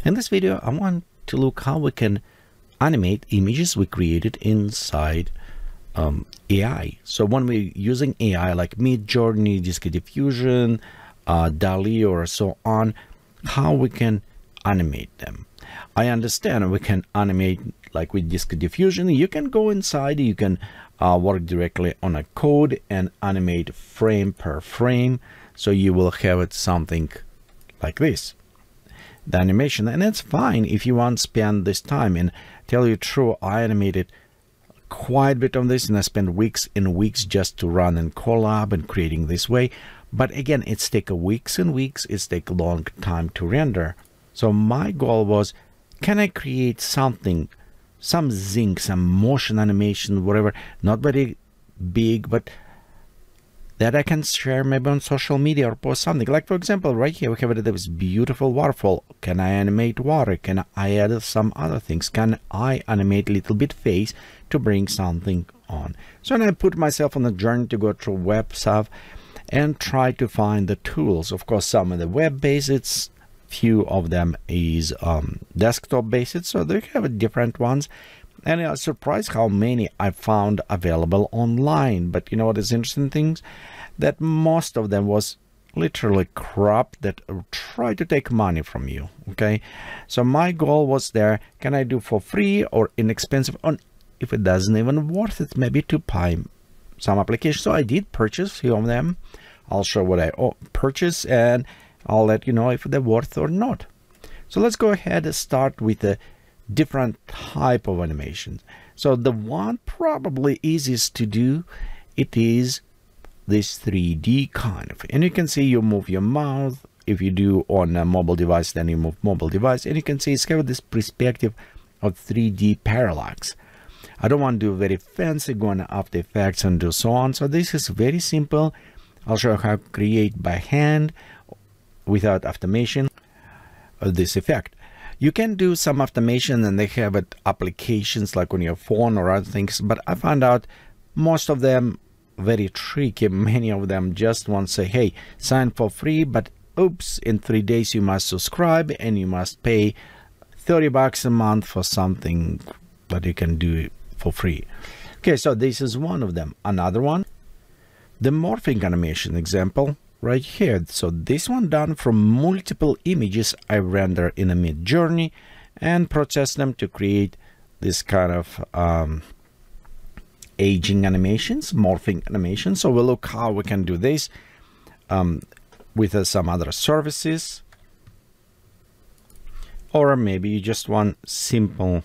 In this video, I want to look how we can animate images we created inside AI. So when we're using AI like MidJourney, Diffusion, Dall-E, or so on, how we can animate them. I understand we can animate like with Diffusion. You can go inside, you can work directly on a code and animate frame per frame. So you will have it something like this, the animation. And it's fine if you want to spend this time. And tell you true, I animated quite a bit of this, and I spent weeks and weeks just to run and collab and creating this way. But again, it's take weeks and weeks, it's take a long time to render. So my goal was, can I create something, some zing, some motion animation, whatever, not very big, but that I can share maybe on social media or post something. Like for example, right here we have this beautiful waterfall. Can I animate water? Can I add some other things? Can I animate a little bit face to bring something on? So then I put myself on a journey to go through web stuff and try to find the tools. Of course, some of the web-based, it's few of them is desktop-based, so they have different ones. And I was surprised how many I found available online. But you know what is interesting things? That most of them was literally crap that try to take money from you. Okay, so my goal was there, can I do for free or inexpensive? On if it doesn't even worth it, maybe to buy some applications. So I did purchase a few of them. I'll show what I purchased and I'll let you know if they're worth or not. So let's go ahead and start with a different type of animations. So the one probably easiest to do, it is this 3D kind of, and you can see you move your mouth. If you do on a mobile device, then you move mobile device, and you can see it's got this perspective of 3D parallax. I don't want to do very fancy going to After Effects and do so on. So this is very simple. I'll show you how to create by hand without automation this effect. You can do some automation and they have it applications like on your phone or other things, but I found out most of them very tricky. Many of them just want to say, hey, sign for free, but oops, in 3 days you must subscribe and you must pay $30 a month for something that you can do for free. Okay, so this is one of them. Another one, the morphing animation example right here. So this one done from multiple images I render in a MidJourney and process them to create this kind of aging animations, morphing animations. So we'll look how we can do this with some other services, or maybe you just want simple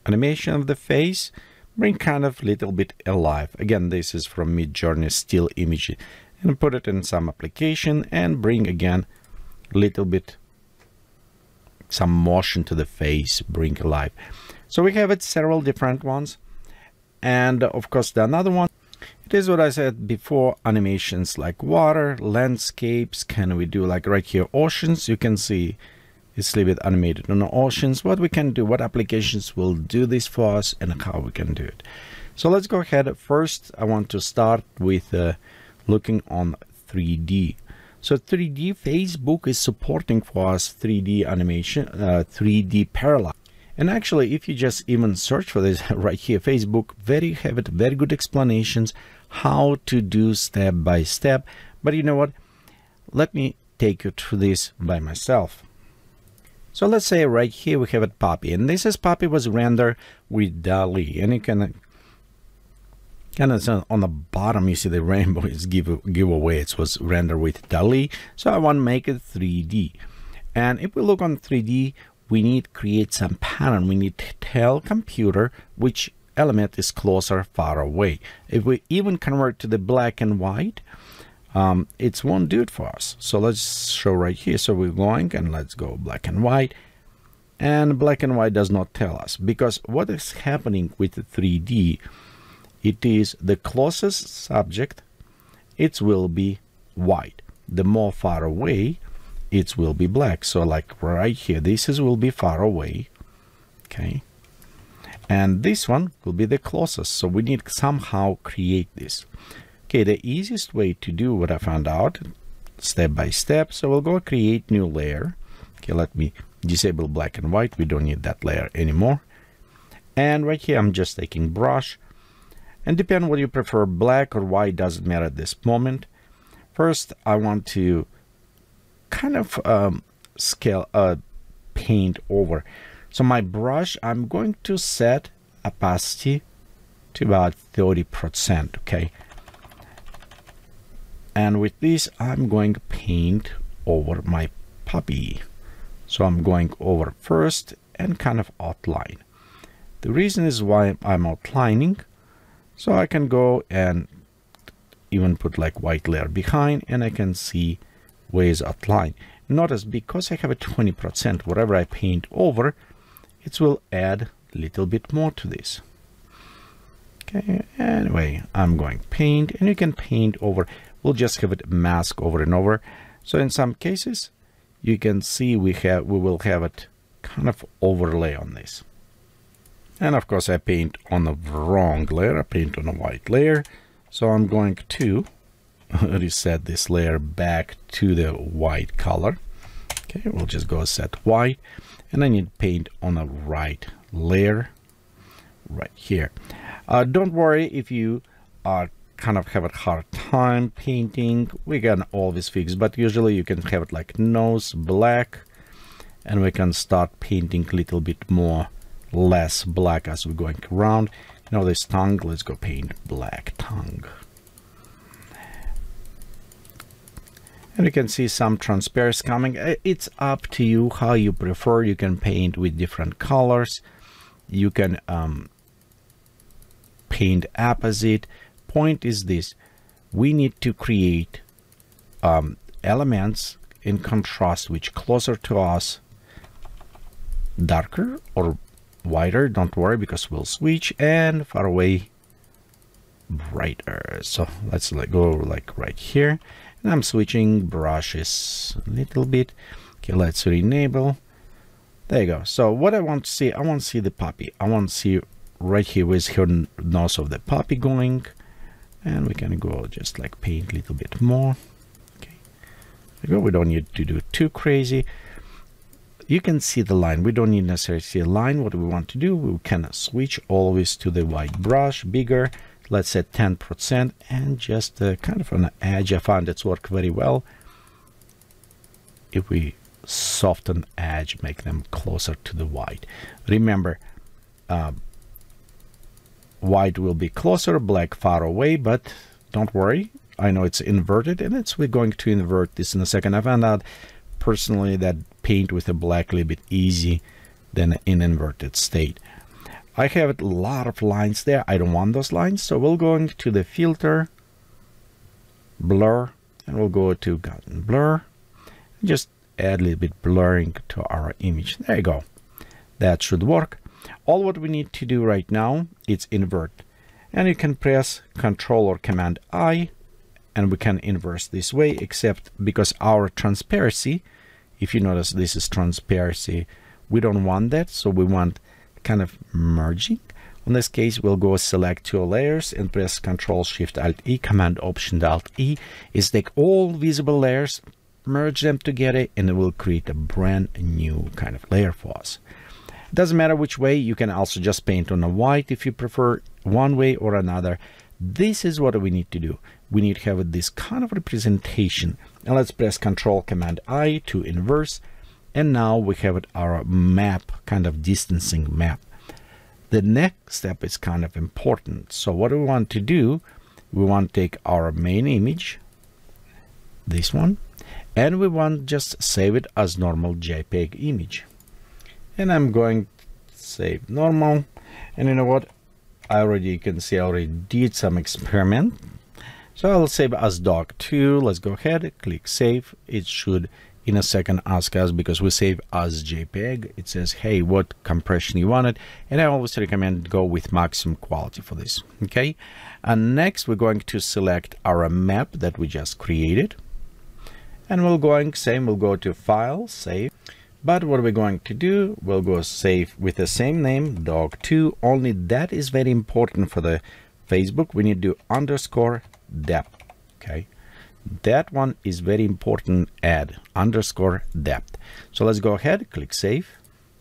animation of the face, bring kind of little bit alive. Again, this is from MidJourney still image, and put it in some application and bring again little bit some motion to the face, bring alive. So we have it several different ones, and of course the another one, it is what I said before, animations like water, landscapes. Can we do like right here oceans? You can see it's a little bit animated on the oceans. What we can do, what applications will do this for us, and how we can do it. So let's go ahead. First I want to start with looking on 3D. So 3D, Facebook is supporting for us 3D animation, 3D parallax. And actually, if you just even search for this right here, Facebook have it very good explanations how to do step by step. But you know what? Let me take you through this by myself. So let's say right here we have it Puppy, and this is Puppy was rendered with Dall-E, and you can kind of on the bottom you see the rainbow is giveaway. It was rendered with Dall-E. So I want to make it 3D, and if we look on 3D, we need to create some pattern. We need to tell computer which element is closer, far away. If we even convert to the black and white, it won't do it for us. So let's show right here. So we're going and let's go black and white, and black and white does not tell us, because what is happening with the 3D, it is the closest subject, it will be white. The more far away, it will be black. So like right here, this will be far away, okay, and this one will be the closest. So we need somehow create this. Okay, the easiest way to do what I found out, step by step. So we'll go create new layer. Okay, let me disable black and white. We don't need that layer anymore. And right here, I'm just taking brush. And depending what you prefer, black or white, doesn't matter at this moment. First, I want to kind of paint over. So my brush, I'm going to set opacity to about 30%, okay? And with this, I'm going to paint over my puppy. So I'm going over first and kind of outline. The reason is why I'm outlining, so I can go and even put like white layer behind, and I can see where is outline. Notice, because I have a 20%, whatever I paint over, it will add a little bit more to this. Okay, anyway, I'm going paint, and you can paint over. We'll just have it mask over and over. So in some cases, you can see we will have it kind of overlay on this. And of course, I paint on the wrong layer. I paint on a white layer. So I'm going to reset this layer back to the white color. Okay, we'll just go set white. And I need paint on the right layer right here. Don't worry if you are kind of have a hard time painting. We can always fix, but usually you can have it like nose black, and we can start painting a little bit more less black as we're going around. Now this tongue, let's go paint black tongue. And you can see some transparency coming. It's up to you how you prefer. You can paint with different colors. You can paint opposite. Point is this: we need to create elements in contrast, which closer to us, darker or wider, don't worry, because we'll switch, and far away, brighter. So let's go like right here, and I'm switching brushes a little bit. Okay, let's re-enable. There you go. So what I want to see, I want to see the puppy. I want to see right here where's her nose of the puppy going, and we can go just like paint a little bit more. Okay, there you go. We don't need to do too crazy. You can see the line. We don't need necessarily see a line. What we want to do, we can switch always to the white brush, bigger. Let's set 10%, and just kind of on the edge. I found it's worked very well. If we soften edge, make them closer to the white. Remember, white will be closer, black far away, but don't worry. I know it's inverted, and we're going to invert this in a second. I found out personally that paint with a black a little bit easy than in inverted state. I have a lot of lines there. I don't want those lines, so we'll go into the filter, blur, and we'll go to blur, and just add a little bit blurring to our image. There you go. That should work. All what we need to do right now is invert, and you can press Control or Command I, and we can invert this way, except because our transparency, if you notice this is transparency, we don't want that, so we want kind of merging. In this case, we'll go select two layers and press Control Shift Alt E, Command Option Alt E, is take all visible layers, merge them together, and it will create a brand new kind of layer for us. It doesn't matter which way. You can also just paint on a white if you prefer, one way or another. This is what we need to do. We need to have this kind of representation. And let's press Control Command I to inverse. And now we have it, our map, kind of distancing map. The next step is kind of important. So what we want to do, we want to take our main image, this one, and we want just save it as normal JPEG image. And I'm going to save normal. And you know what? You can see I already did some experiment. So I'll save as doc2. Let's go ahead, click save. It should in a second ask us, because we save as JPEG. It says, hey, what compression you wanted? And I always recommend go with maximum quality for this. Okay. And next we're going to select our map that we just created. And we'll go to File, Save. But what we're going to do, we'll go save with the same name, doc2, only that is very important for the Facebook. We need to do _depth, okay? That one is very important, add underscore depth. So let's go ahead, click save.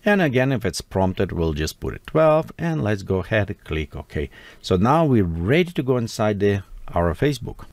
And again, if it's prompted, we'll just put it 12 and let's go ahead, click OK. So now we're ready to go inside our Facebook.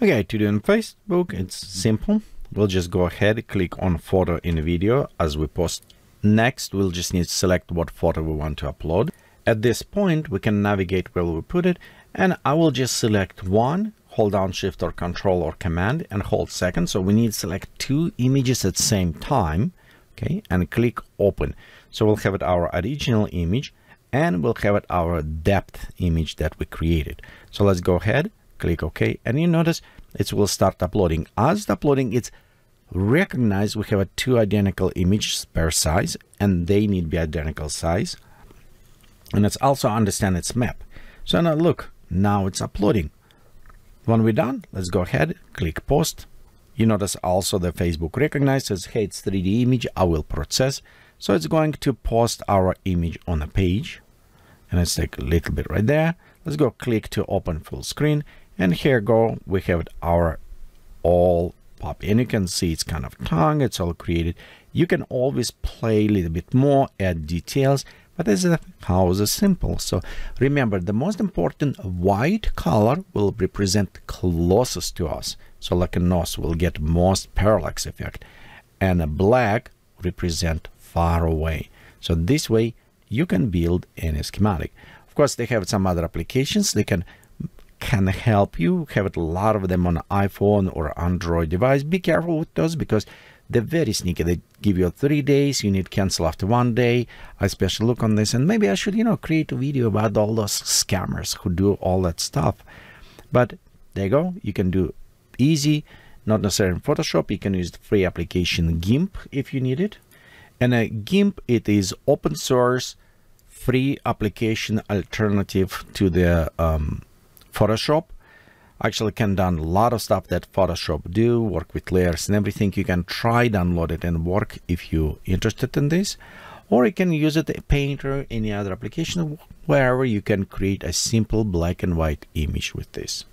Okay, to do in Facebook, it's simple. We'll just go ahead, click on photo in video as we post. Next, we'll just need to select what photo we want to upload. At this point, we can navigate where we put it, and I will just select one, hold down Shift or Control or Command and hold second. So we need to select two images at the same time, okay, and click Open. So we'll have it our original image and we'll have it our depth image that we created. So let's go ahead, click OK, and you notice it will start uploading. As uploading, it's recognize we have two identical images per size and they need to be identical size, and it's also understand its map. So now look, now it's uploading. When we're done, let's go ahead, click post. You notice also the Facebook recognizes, hey, it's 3D image, I will process. So it's going to post our image on a page, and let's take a little bit right there. Let's go click to open full screen, and here go, we have our all pop, and you can see it's kind of tongue, it's all created. You can always play a little bit more, add details, but this is how it's simple. So remember, the most important white color will represent closest to us. So like a nose will get most parallax effect, and a black represent far away. So this way you can build any schematic. Of course, they have some other applications. They can help you, have a lot of them on iPhone or Android device. Be careful with those because they're very sneaky. They give you 3 days, you need to cancel after 1 day. I especially look on this, and maybe I should, create a video about all those scammers who do all that stuff. But there you go, you can do easy, not necessarily in Photoshop. You can use the free application GIMP if you need it. And a GIMP, it is open source, free application alternative to the Photoshop. Actually can done a lot of stuff that Photoshop do, work with layers and everything. You can try download it and work if you're interested in this, or you can use it Paint or any other application wherever you can create a simple black and white image with this.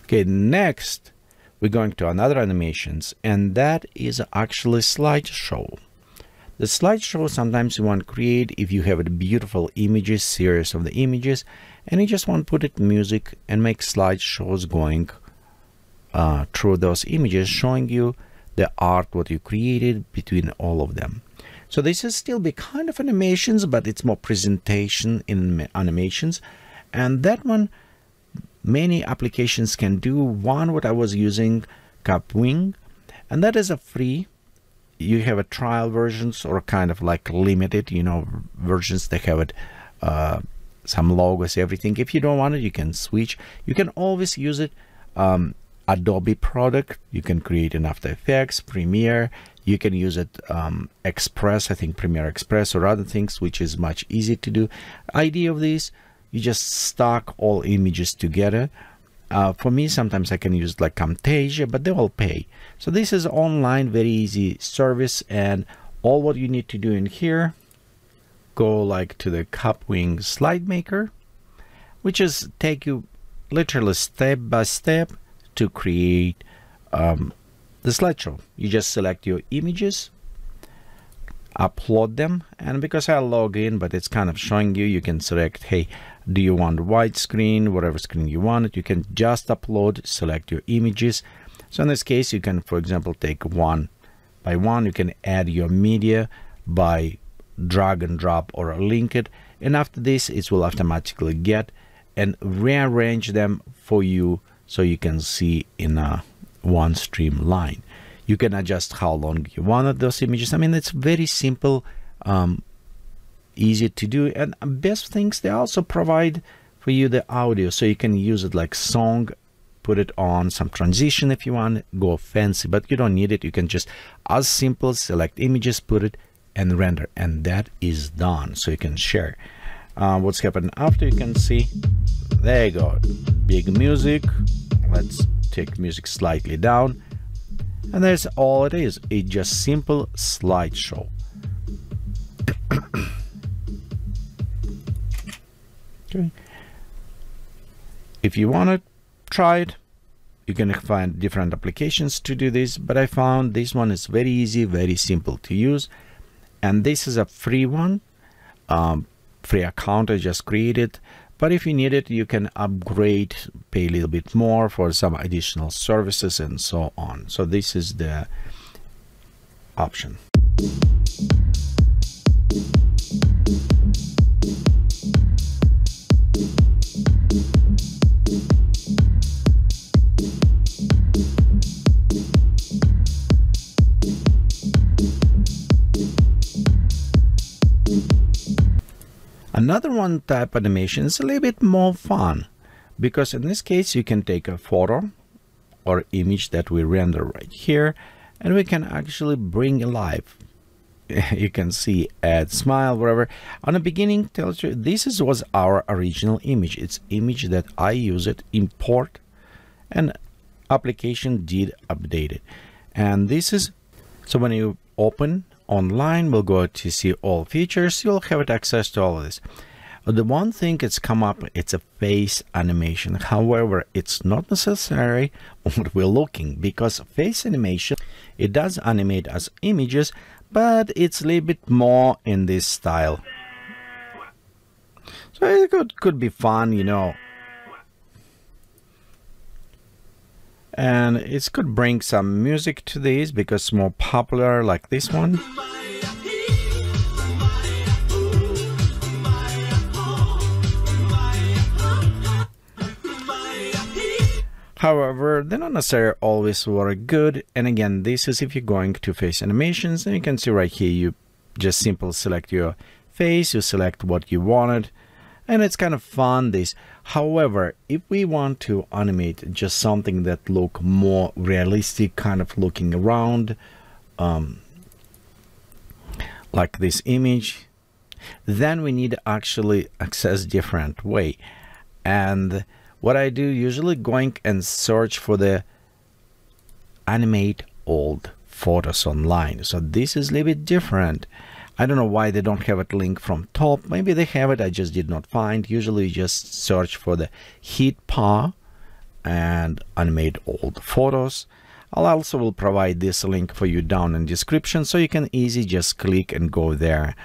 Okay, next we're going to another animations, and that is actually slideshow. The slideshow sometimes you want to create if you have a beautiful images, series of the images, and you just want to put it music and make slideshows going through those images, showing you the art what you created between all of them. So this is still be kind of animations, but it's more presentation in animations, and that one many applications can do. One what I was using, Chopine, and that is a free. You have a trial versions or kind of like limited, versions. They have it, some logos, everything. If you don't want it, you can switch. You can always use it. Adobe product, you can create in After Effects, Premiere. You can use it Express, I think Premiere Express or other things, which is much easier to do. Idea of this, you just stack all images together. For me, sometimes I can use like Camtasia, but they all pay. So this is online, very easy service, and all what you need to do in here, go like to the Chopine slide maker, which is take you literally step by step to create the slideshow. You just select your images, upload them, and because I log in, but it's kind of showing you, you can select, hey, do you want widescreen, whatever screen you want it, you can just upload, select your images. So in this case, you can, for example, take one by one. You can add your media by drag and drop or link it, and after this it will automatically get and rearrange them for you so you can see in a one streamline. You can adjust how long you wanted those images. I mean, it's very simple, easy to do, and best things, they also provide for you the audio, so you can use it like song, put it on some transition if you want, go fancy, but you don't need it. You can just as simple select images, put it and render, and that is done. So you can share what's happening after. You can see there you go, big music. Let's take music slightly down, and that's all it is. It's just simple slideshow. Okay. If you want to try it, You can find different applications to do this, but I found this one is very easy, very simple to use. And this is a free one, free account I just created. But if you need it, you can upgrade, pay a little bit more for some additional services and so on. So this is the option. Another one type animation is a little bit more fun, because in this case you can take a photo or image that we render right here, and we can actually bring alive. You can see add smile, whatever. On the beginning tells you this was our original image. It's image that I use it, import, and application did update it. And this is, so when you open online, we'll go to see all features, you'll have access to all of this. The one thing that's come up, it's a face animation. However, it's not necessary what we're looking, because face animation, it does animate as images, but it's a little bit more in this style. So it could be fun, you know. And it could bring some music to these because it's more popular, like this one. However, they're not necessarily always work good. And again, this is if you're going to face animations, and you can see right here, you just simply select your face, you select what you wanted, and it's kind of fun this. However, if we want to animate just something that look more realistic, kind of looking around, like this image, then we need to actually access different way. And what I do usually going and search for the animate old photos online. So this is a little bit different. I don't know why they don't have a link from top. Maybe they have it, I just did not find. Usually you just search for the heat paw and animate old photos. I'll also will provide this link for you down in description, so you can easily just click and go there.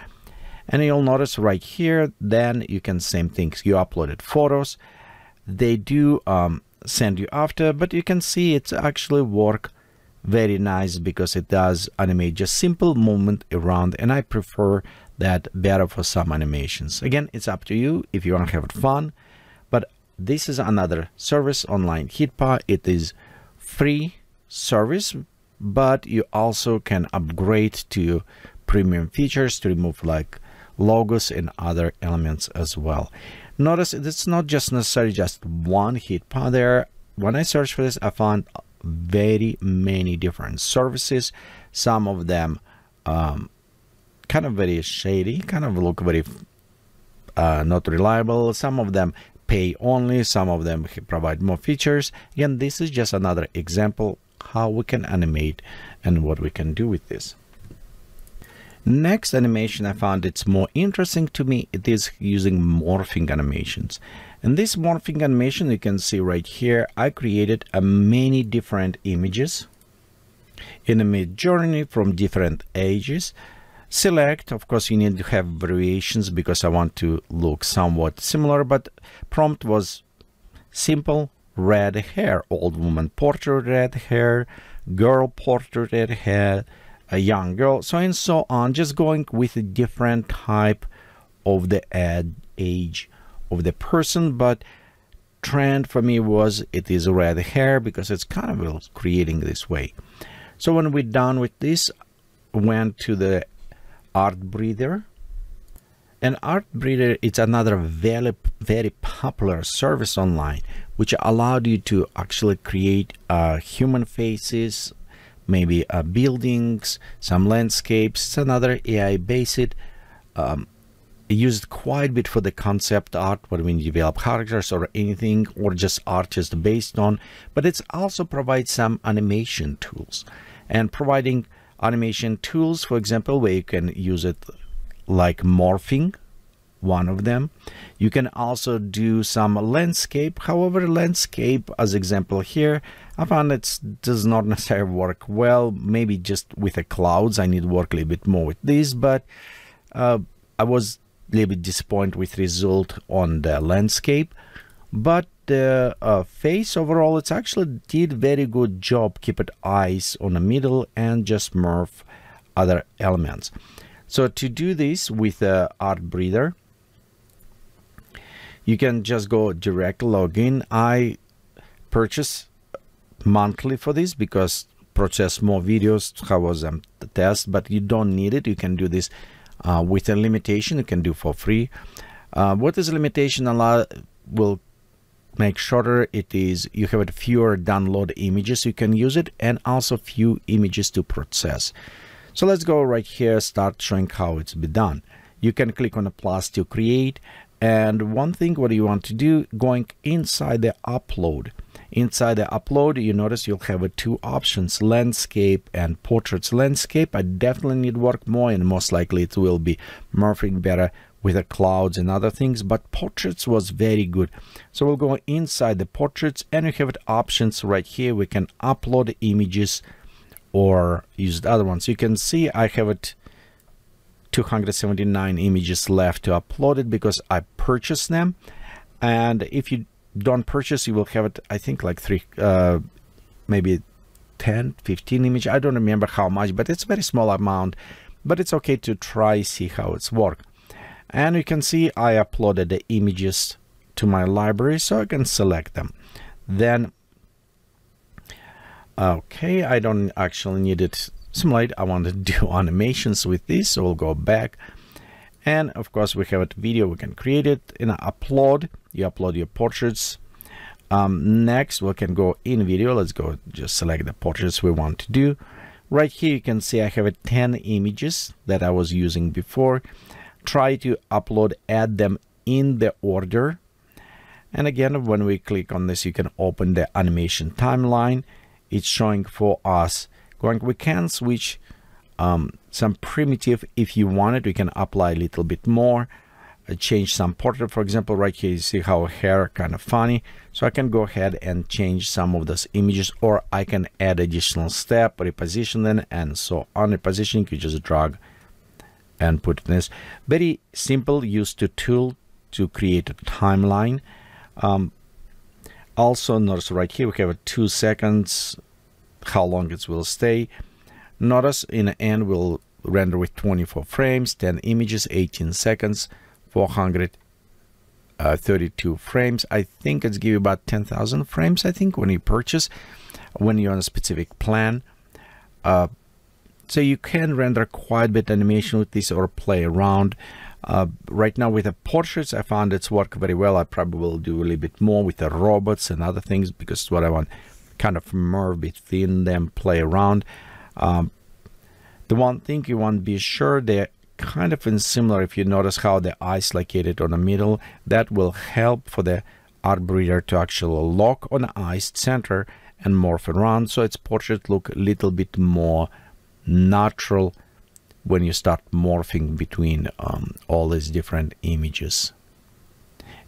And you'll notice right here, then you can same things. You uploaded photos. They do send you after, but you can see it's actually work very nice because it does animate just simple movement around, and I prefer that better for some animations. Again, it's up to you if you want to have fun, but this is another service, online HeatPaw. It is free service, but you also can upgrade to premium features to remove like logos and other elements as well. Notice it's not just necessarily just one HeatPaw there. When I searched for this, I found very many different services. Some of them kind of very shady, kind of look very not reliable. Some of them pay only, some of them provide more features. Again, this is just another example how we can animate and what we can do with this. Next animation I found it's more interesting to me. It is using morphing animations. And this morphing animation, you can see right here, I created many different images in a MidJourney from different ages. Select, of course, you need to have variations because I want to look somewhat similar, but prompt was simple: red hair, old woman portrait, red hair, girl portrait, red hair, a young girl, so and so on, just going with a different type of the age of the person. But trend for me was it is red hair because it's kind of creating this way. So when we're done with this, went to the Artbreeder. And Artbreeder, it's another very popular service online, which allowed you to actually create human faces, maybe buildings, some landscapes. It's another AI based, used quite a bit for the concept art when we develop characters or anything, or just art just based on, but it's also provides some animation tools. And providing animation tools, for example, where you can use it like morphing, one of them. You can also do some landscape. However, landscape as example here, I found it does not necessarily work well. Maybe just with the clouds, I need to work a little bit more with this, but I was a little bit disappointed with result on the landscape. But the face overall, it's actually did very good job, keep it eyes on the middle and just morph other elements. So to do this with the Artbreeder, you can just go direct login. I purchase monthly for this because process more videos, how was the test, but you don't need it. You can do this with a limitation. You can do for free. What is limitation will make shorter? It is you have fewer download images you can use it, and also few images to process. So let's go right here, start showing how it's be done. You can click on the plus to create, and one thing what you want to do, going inside the upload. Inside the upload, you notice you'll have two options, landscape and portraits. Landscape, I definitely need work more, and most likely it will be morphing better with the clouds and other things, but portraits was very good. So we'll go inside the portraits, and we have options right here. We can upload images or use the other ones. You can see I have it 279 images left to upload it because I purchased them. And if you don't purchase, you will have it, I think, like maybe 10 15 images. I don't remember how much, but it's a very small amount, but it's okay to try, see how it's work. And you can see I uploaded the images to my library, so I can select them. Then okay, I don't actually need it simulate. I want to do animations with this, so we'll go back, and of course we have a video. We can create it in upload. You upload your portraits. Next we can go in video. Let's go just select the portraits we want to do. Right here you can see I have 10 images that I was using before. Try to upload, add them in the order, and again when we click on this, you can open the animation timeline. It's showing for us we can switch some primitive. If you want it, we can apply a little bit more, change some portrait. For example, right here you see how hair kind of funny, so I can go ahead and change some of those images, or I can add additional step, reposition them, and so on. Repositioning, you just drag and put in this. Very simple, use the tool to create a timeline. Also notice right here we have 2 seconds, how long it will stay. Notice in the end we'll render with 24 frames, 10 images, 18 seconds, 432 frames. I think it's give you about 10,000 frames, I think, when you purchase, when you're on a specific plan. So you can render quite a bit of animation with this or play around. Right now with the portraits, I found it's work very well. I probably will do a little bit more with the robots and other things, because it's what I want, kind of more between them, play around. The one thing you want to be sure they're kind of similar. If you notice how the eyes located on the middle, that will help for the Artbreeder to actually lock on the eyes center and morph around, so its portrait look a little bit more natural when you start morphing between all these different images.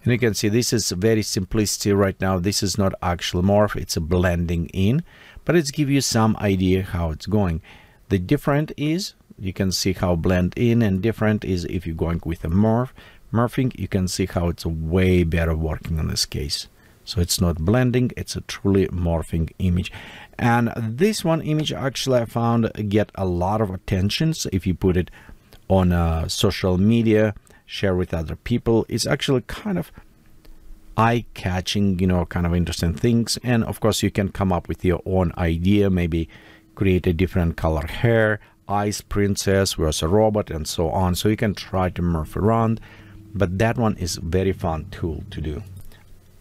And you can see this is very simplistic right now. This is not actual morph, it's a blending in, but it's give you some idea how it's going. The different is, you can see how blend in, and different is if you're going with a morphing, you can see how it's way better working in this case. So it's not blending, it's a truly morphing image. And this one image actually I found get a lot of attention. So if you put it on social media, share with other people, it's actually kind of eye-catching, you know, kind of interesting things. And of course you can come up with your own idea, maybe create a different color hair, eyes, princess versus a robot, and so on. So you can try to morph around, but that one is very fun tool to do.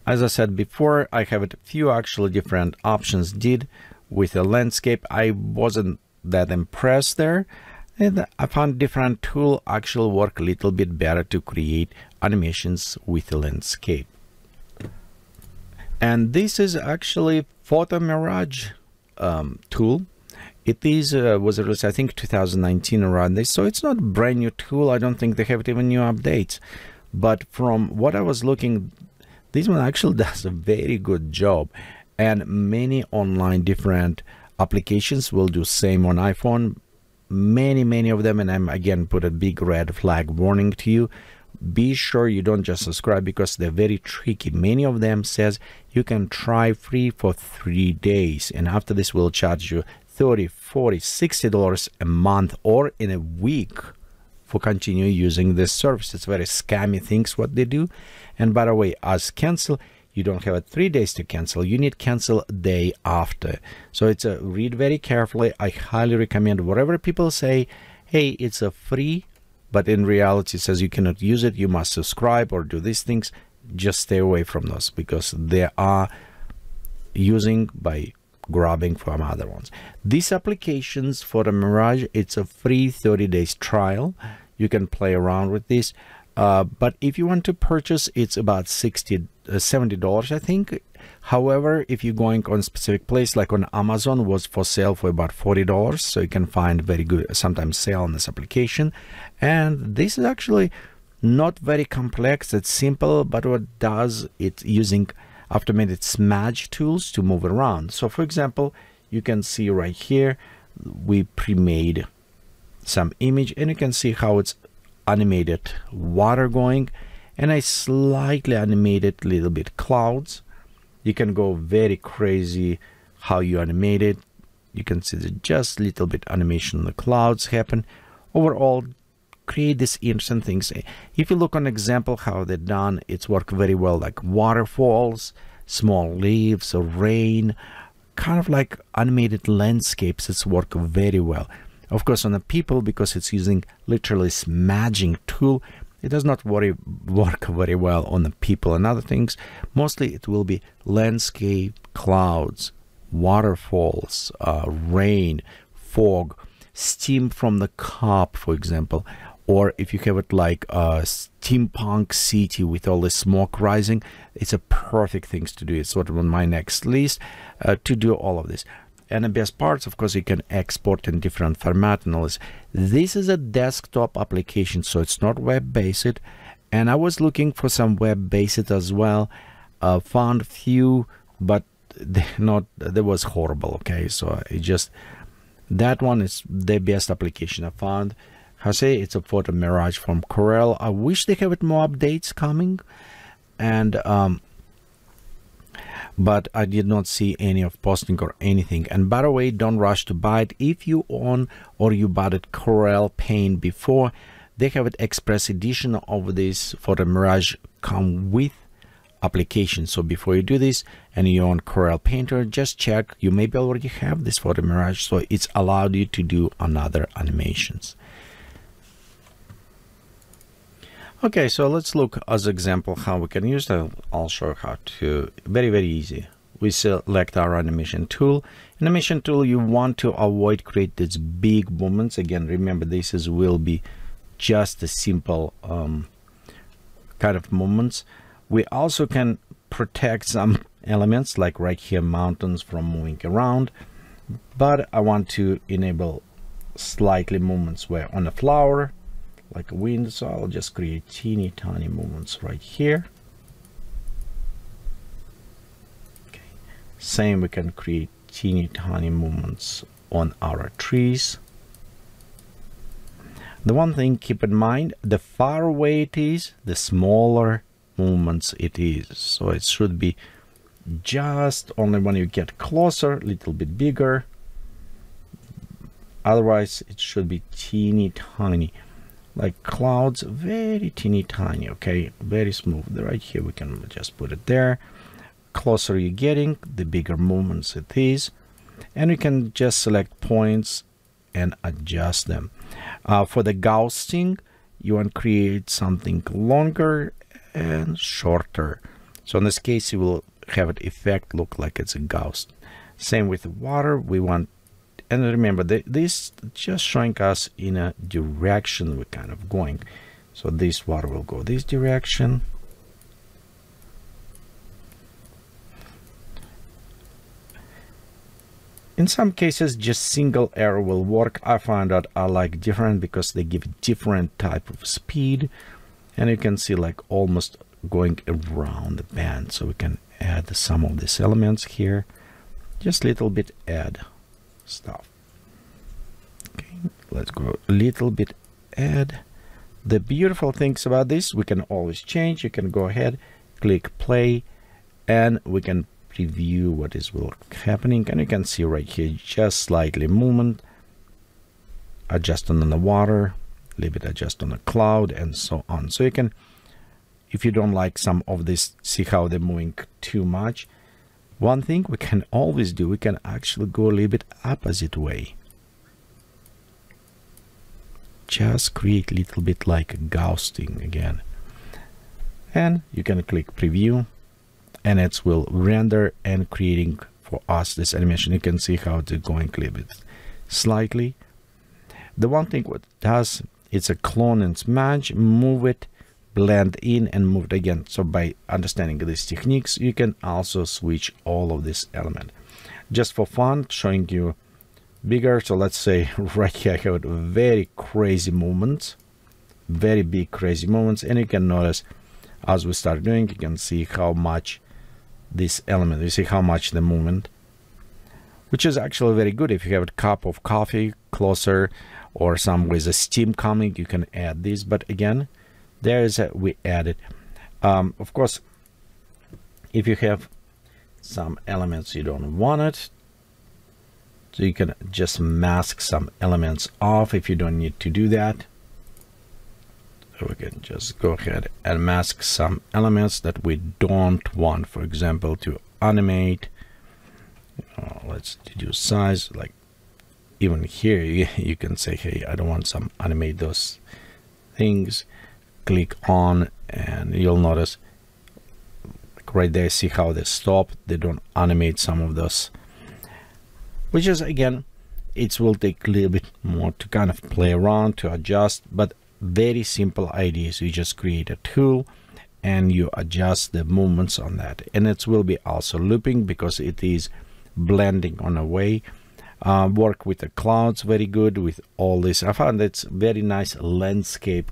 As I said before, I have a few actually different options did with a landscape. I wasn't that impressed there, and I found different tool actually work a little bit better to create animations with a landscape. And this is actually Photo Mirage tool. It is was released, I think, 2019 around this, so it's not a brand new tool. I don't think they have even new updates, but from what I was looking, this one actually does a very good job. and many online different applications will do same on iPhone. Many of them, and I'm again put a big red flag warning to you. Be sure you don't just subscribe, because they're very tricky. Many of them says you can try free for 3 days, and after this we'll charge you $30, $40, $60 a month or in a week for continue using this service. It's very scammy things what they do. And by the way, as cancel, you don't have 3 days to cancel. You need cancel day after. So it's a read very carefully. I highly recommend whatever people say, hey, it's a free, but in reality it says you cannot use it, you must subscribe or do these things. Just stay away from those, because they are using by grabbing from other ones. These applications for the Mirage, it's a free 30 days trial. You can play around with this. But if you want to purchase, it's about $70, I think. However, if you're going on a specific place, like on Amazon, was for sale for about $40. So you can find very good, sometimes sale on this application. And this is actually not very complex. It's simple, but what it does, it's using automated smudge tools to move around. So for example, you can see right here, we pre-made some image, and you can see how it's animated water going, and I slightly animated a little bit clouds. You can go very crazy how you animate it. You can see that just a little bit animation on the clouds happen. Overall, create these interesting things. If you look on example how they're done, it's worked very well, like waterfalls, small leaves, or rain, kind of like animated landscapes. It's worked very well. Of course, on the people, because it's using literally smudging tool, it does not work very well on the people and other things. Mostly it will be landscape, clouds, waterfalls, rain, fog, steam from the cup, for example. Or if you have it like a steampunk city with all the smoke rising, it's a perfect thing to do. It's sort of on my next list to do all of this. And the best parts, of course, you can export in different format and all this. This is a desktop application, so it's not web-based. And I was looking for some web-based as well. Found few, but they was horrible. Okay, so it just, that one is the best application I found. I say it's a photo Mirage from Corel. I wish they have it more updates coming, and but I did not see any of posting or anything. And by the way, don't rush to buy it. If you own or you bought it Corel Paint before, they have an express edition of this for the Mirage come with application. So before you do this and you own Corel Painter, just check. You maybe already have this for the Mirage, so it's allowed you to do another animations. Okay, so let's look as example how we can use that. I'll show how to, very easy. We select our animation tool. Animation tool, you want to avoid create these big movements. Again, remember this will be just a simple kind of movements. We also can protect some elements like right here, mountains, from moving around, but I want to enable slightly movements where on a flower, like a wind, so I'll just create teeny tiny movements right here. Okay. Same, we can create teeny tiny movements on our trees. The one thing keep in mind, the far away it is, the smaller movements it is. So it should be just only when you get closer, a little bit bigger. Otherwise it should be teeny tiny. Like clouds, very teeny tiny. Okay, very smooth. Right here we can just put it there. Closer you're getting, the bigger movements it is, and you can just select points and adjust them. For the ghosting, you want to create something longer and shorter. So in this case, you will have an effect look like it's a ghost. Same with the water. We want, and remember, this just showing us in a direction we're kind of going. So this water will go this direction. In some cases, just single arrow will work. I find that I like different because they give different type of speed. And you can see like almost going around the band. So we can add some of these elements here. Just a little bit add stuff. Okay, let's go a little bit add. The beautiful things about this, we can always change. You can go ahead, click play, and we can preview what is happening. And you can see right here, just slightly movement, adjusting on the water, leave it adjust on the cloud, and so on. So you can, if you don't like some of this, see how they're moving too much. One thing we can always do, we can actually go a little bit opposite way. Just create a little bit like ghosting again. And you can click preview, and it will render and creating for us this animation. You can see how it's going a little bit slightly. The one thing what it does, it's a clone and smudge, move it, blend in, and move it again. So by understanding these techniques, you can also switch all of this element. Just for fun, showing you bigger. So let's say right here I have very crazy movements, very big crazy movements, and you can notice as we start doing, you can see how much this element, you see how much the movement, which is actually very good. If you have a cup of coffee closer or some with a steam coming, you can add this. But again, there is a, we added. Of course, if you have some elements you don't want it, so you can just mask some elements off if you don't need to do that. So we can just go ahead and mask some elements that we don't want, for example, to animate. Let's do size, like even here you can say, hey, I don't want some animate those things. Click on, and you'll notice like right there, see how they stop, they don't animate some of those, which is, again, it will take a little bit more to kind of play around, to adjust, but very simple ideas. You just create a tool and you adjust the movements on that, and it will be also looping because it is blending on a way. Work with the clouds very good with all this. I found it's very nice landscape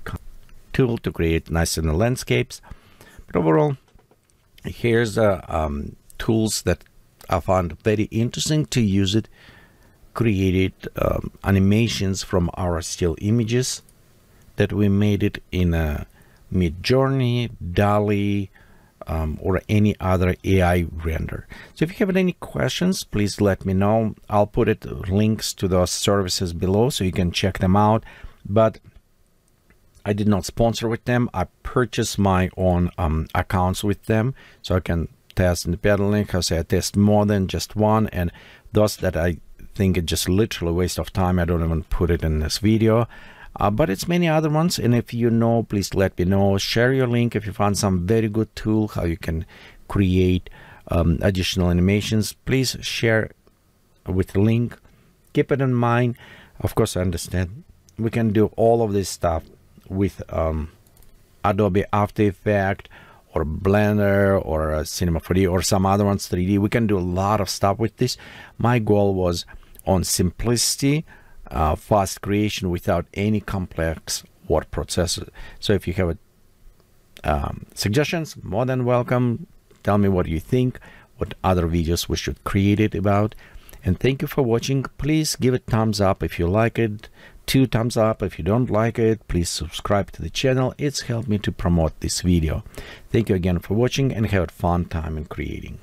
tool to create nice in the landscapes. But overall, here's the tools that I found very interesting to use it. Created animations from our still images that we made it in a MidJourney, Dall-E, or any other AI render. So if you have any questions, please let me know. I'll put links to those services below so you can check them out. But I did not sponsor with them. I purchased my own accounts with them, so I can test independently. Because I test more than just one, and those that I think are just literally a waste of time, I don't even put it in this video. But it's many other ones, and if you know, please let me know. Share your link if you found some very good tool how you can create additional animations. Please share with the link. Keep it in mind. Of course, I understand we can do all of this stuff with Adobe After Effects or Blender or Cinema 4D or some other ones, 3D. We can do a lot of stuff with this. My goal was on simplicity, fast creation without any complex word processor. So if you have suggestions, more than welcome. Tell me what you think, what other videos we should create it about. And thank you for watching. Please give it thumbs up if you like it, 2 thumbs up if you don't like it. Please subscribe to the channel. It's helped me to promote this video. Thank you again for watching, and have a fun time in creating.